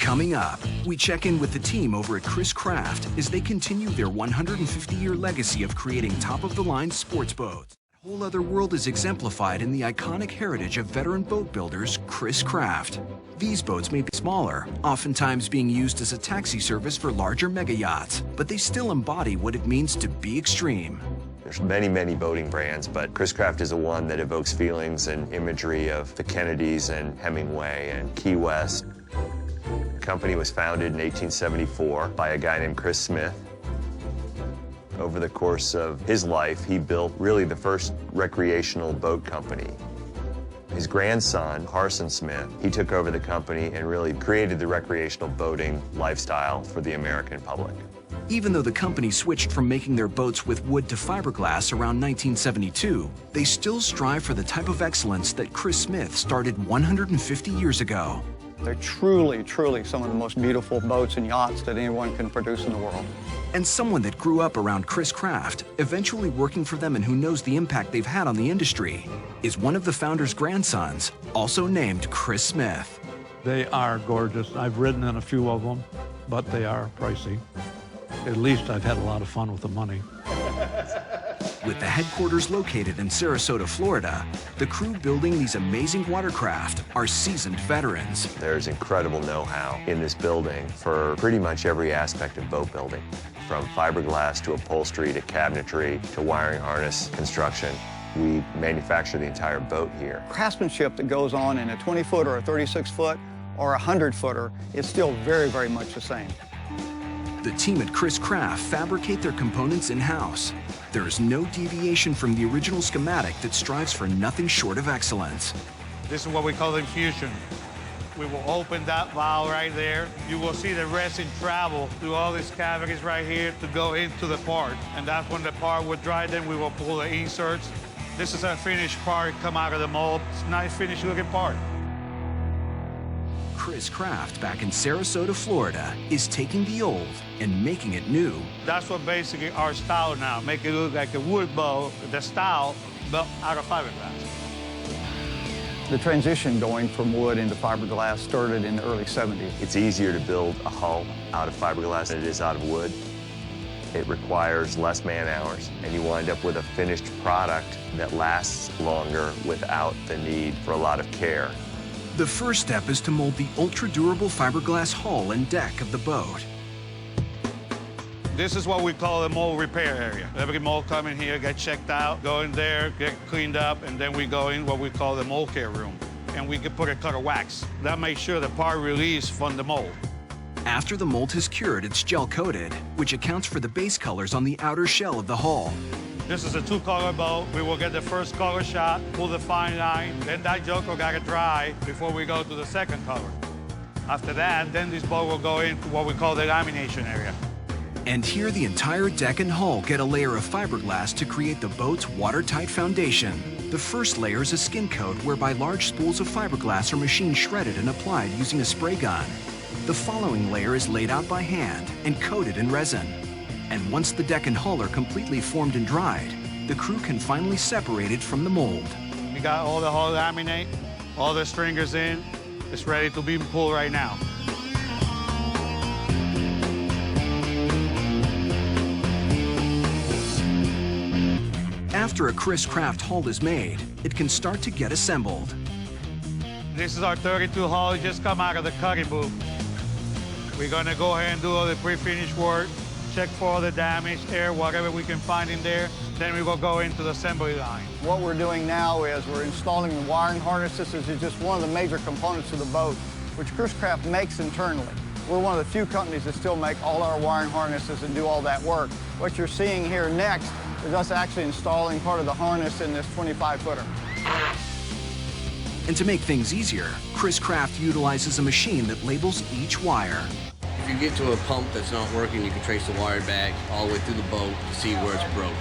Coming up, we check in with the team over at Chris Craft as they continue their 150-year legacy of creating top-of-the-line sports boats. A whole other world is exemplified in the iconic heritage of veteran boat builders Chris Craft. These boats may be smaller, oftentimes being used as a taxi service for larger mega yachts, but they still embody what it means to be extreme. There's many boating brands, but Chris Craft is the one that evokes feelings and imagery of the Kennedys and Hemingway and Key West. The company was founded in 1874 by a guy named Chris Smith. Over the course of his life, he built really the first recreational boat company. His grandson, Harson Smith, he took over the company and really created the recreational boating lifestyle for the American public. Even though the company switched from making their boats with wood to fiberglass around 1972, they still strive for the type of excellence that Chris Smith started 150 years ago. They're truly some of the most beautiful boats and yachts that anyone can produce in the world. And someone that grew up around Chris Craft, eventually working for them and who knows the impact they've had on the industry, is one of the founder's grandsons, also named Chris Smith. They are gorgeous. I've ridden in a few of them, but they are pricey. At least I've had a lot of fun with the money. With the headquarters located in Sarasota, Florida, the crew building these amazing watercraft are seasoned veterans. There's incredible know-how in this building for pretty much every aspect of boat building, from fiberglass to upholstery to cabinetry to wiring harness construction. We manufacture the entire boat here. Craftsmanship that goes on in a 20-foot or a 36-foot or a 100-footer is still very much the same. The team at Chris Craft fabricate their components in-house. There is no deviation from the original schematic that strives for nothing short of excellence. This is what we call infusion. We will open that valve right there. You will see the resin travel through all these cavities right here to go into the part. And that's when the part will dry, then we will pull the inserts. This is a finished part come out of the mold. It's a nice finished looking part. Chris Craft, back in Sarasota, Florida, is taking the old and making it new. That's what basically our style now. Make it look like a wood boat, the style built out of fiberglass. The transition going from wood into fiberglass started in the early 70s. It's easier to build a hull out of fiberglass than it is out of wood. It requires less man-hours, and you wind up with a finished product that lasts longer without the need for a lot of care. The first step is to mold the ultra-durable fiberglass hull and deck of the boat. This is what we call the mold repair area. Every mold come in here, get checked out, go in there, get cleaned up, and then we go in what we call the mold care room. And we can put a coat of wax. That makes sure the part release from the mold. After the mold has cured, it's gel-coated, which accounts for the base colors on the outer shell of the hull. This is a two-color boat. We will get the first color shot, pull the fine line, then that joker gotta dry before we go to the second color. After that, then this boat will go into what we call the lamination area. And here the entire deck and hull get a layer of fiberglass to create the boat's watertight foundation. The first layer is a skin coat whereby large spools of fiberglass are machine shredded and applied using a spray gun. The following layer is laid out by hand and coated in resin. And once the deck and hull are completely formed and dried, the crew can finally separate it from the mold. We got all the hull laminate, all the stringers in. It's ready to be pulled right now. After a Chris Craft hull is made, it can start to get assembled. This is our 32 hull. It just come out of the cutting booth. We're gonna go ahead and do all the pre-finished work, check for all the damage, air, whatever we can find in there. Then we will go into the assembly line. What we're doing now is we're installing the wiring harnesses. This is just one of the major components of the boat, which Chris Craft makes internally. We're one of the few companies that still make all our wiring harnesses and do all that work. What you're seeing here next is us actually installing part of the harness in this 25-footer. And to make things easier, Chris Craft utilizes a machine that labels each wire. If you get to a pump that's not working, you can trace the wire back all the way through the boat to see where it's broke.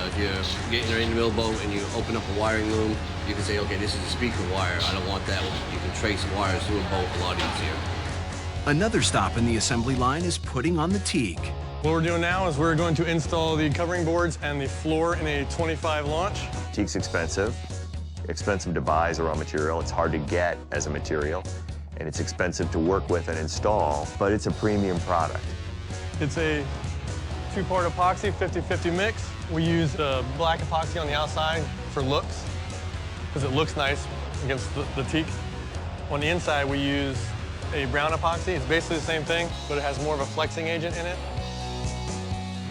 If you're getting in the middle boat and you open up a wiring loom, you can say, okay, this is a speaker wire. I don't want that. You can trace wires through a boat a lot easier. Another stop in the assembly line is putting on the teak. What we're doing now is we're going to install the covering boards and the floor in a 25 launch. Teak's expensive to buy as a raw material. It's hard to get as a material. and it's expensive to work with and install, but it's a premium product. It's a two-part epoxy, 50-50 mix. We use black epoxy on the outside for looks, because it looks nice against the teak. On the inside, we use a brown epoxy. It's basically the same thing, but it has more of a flexing agent in it.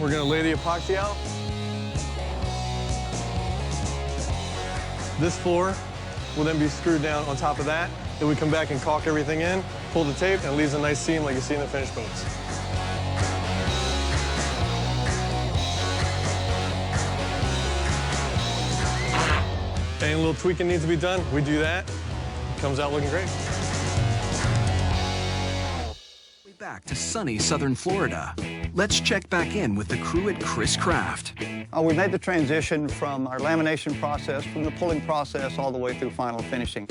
We're gonna lay the epoxy out. This floor will then be screwed down on top of that. Then we come back and caulk everything in, pull the tape, and it leaves a nice seam like you see in the finished boats. Any little tweaking needs to be done, we do that. It comes out looking great. Back to sunny southern Florida. Let's check back in with the crew at Chris Craft. We made the transition from our lamination process, from the pulling process, all the way through final finishing.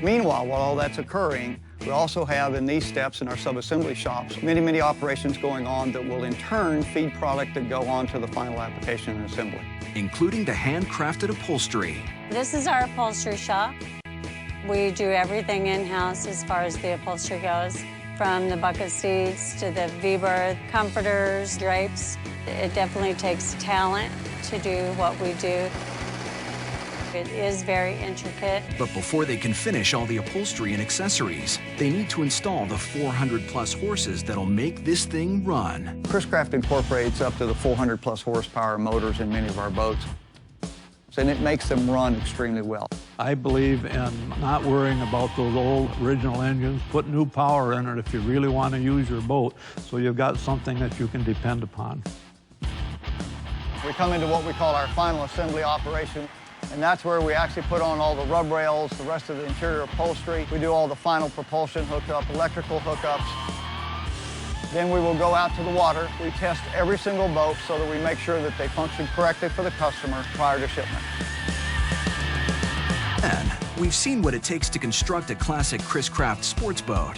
Meanwhile, while all that's occurring, we also have in these steps in our sub-assembly shops many operations going on that will in turn feed product that go on to the final application and assembly. Including the handcrafted upholstery. This is our upholstery shop. We do everything in-house as far as the upholstery goes, from the bucket seats to the V-berth, comforters, drapes. It definitely takes talent to do what we do. It is very intricate. But before they can finish all the upholstery and accessories, they need to install the 400-plus horses that'll make this thing run. Chris Craft incorporates up to the 400-plus horsepower motors in many of our boats, and it makes them run extremely well. I believe in not worrying about those old original engines. Put new power in it if you really want to use your boat, so you've got something that you can depend upon. We come into what we call our final assembly operation, and that's where we actually put on all the rub rails, the rest of the interior upholstery. We do all the final propulsion hookup, electrical hookups. Then we will go out to the water. We test every single boat so that we make sure that they function correctly for the customer prior to shipment. And we've seen what it takes to construct a classic Chris Craft sports boat.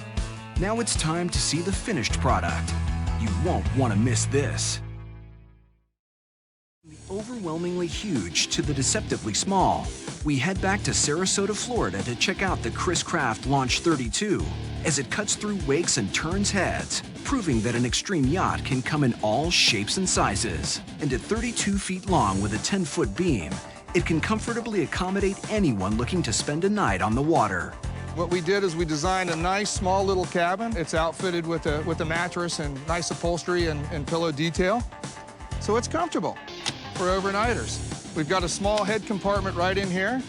Now it's time to see the finished product. You won't want to miss this. The overwhelmingly huge to the deceptively small, we head back to Sarasota, Florida to check out the Chris Craft Launch 32 as it cuts through wakes and turns heads, proving that an extreme yacht can come in all shapes and sizes. And at 32 feet long with a 10-foot beam, it can comfortably accommodate anyone looking to spend a night on the water. What we did is we designed a nice small little cabin. It's outfitted with a mattress and nice upholstery and pillow detail. So it's comfortable for overnighters. We've got a small head compartment right in here,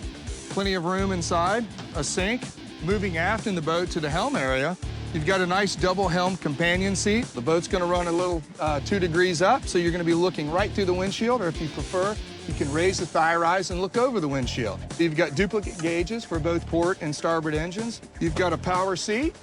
plenty of room inside, a sink. Moving aft in the boat to the helm area, you've got a nice double helm companion seat. The boat's gonna run a little 2 degrees up, so you're gonna be looking right through the windshield, or if you prefer, you can raise the thigh rise and look over the windshield. You've got duplicate gauges for both port and starboard engines. You've got a power seat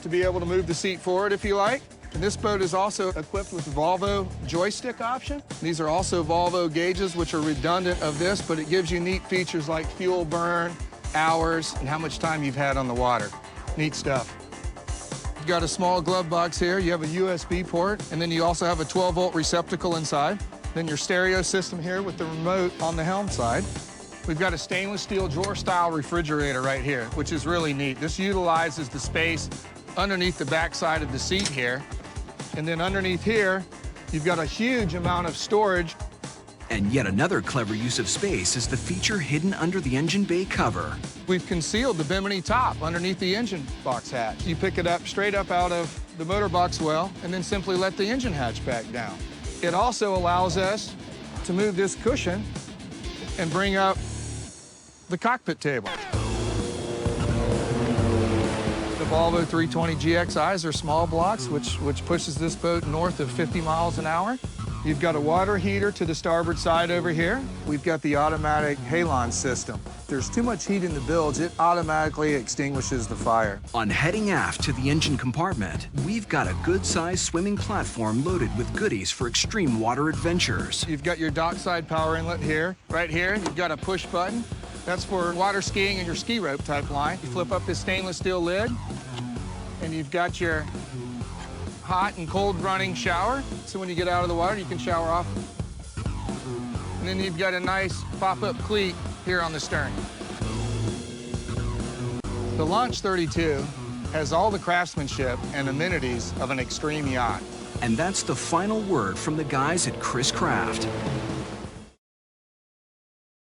to be able to move the seat forward if you like. And this boat is also equipped with Volvo joystick option. These are also Volvo gauges, which are redundant of this, but it gives you neat features like fuel burn, hours, and how much time you've had on the water. Neat stuff. You've got a small glove box here. You have a USB port, and then you also have a 12-volt receptacle inside. Then your stereo system here with the remote on the helm side. We've got a stainless steel drawer-style refrigerator right here, which is really neat. This utilizes the space underneath the backside of the seat here. And then underneath here, you've got a huge amount of storage. And yet another clever use of space is the feature hidden under the engine bay cover. We've concealed the bimini top underneath the engine box hatch. You pick it up straight up out of the motor box well, and then simply let the engine hatch back down. It also allows us to move this cushion and bring up the cockpit table. The Volvo 320 GXIs are small blocks, which pushes this boat north of 50 miles an hour. You've got a water heater to the starboard side over here. We've got the automatic halon system. If there's too much heat in the bilge, it automatically extinguishes the fire. On heading aft to the engine compartment, we've got a good-sized swimming platform loaded with goodies for extreme water adventures. You've got your dockside power inlet here. Right here, you've got a push button. That's for water skiing and your ski rope type line. You flip up this stainless steel lid, and you've got your hot and cold running shower. So when you get out of the water, you can shower off. And then you've got a nice pop-up cleat here on the stern. The Launch 32 has all the craftsmanship and amenities of an extreme yacht. And that's the final word from the guys at Chris Craft.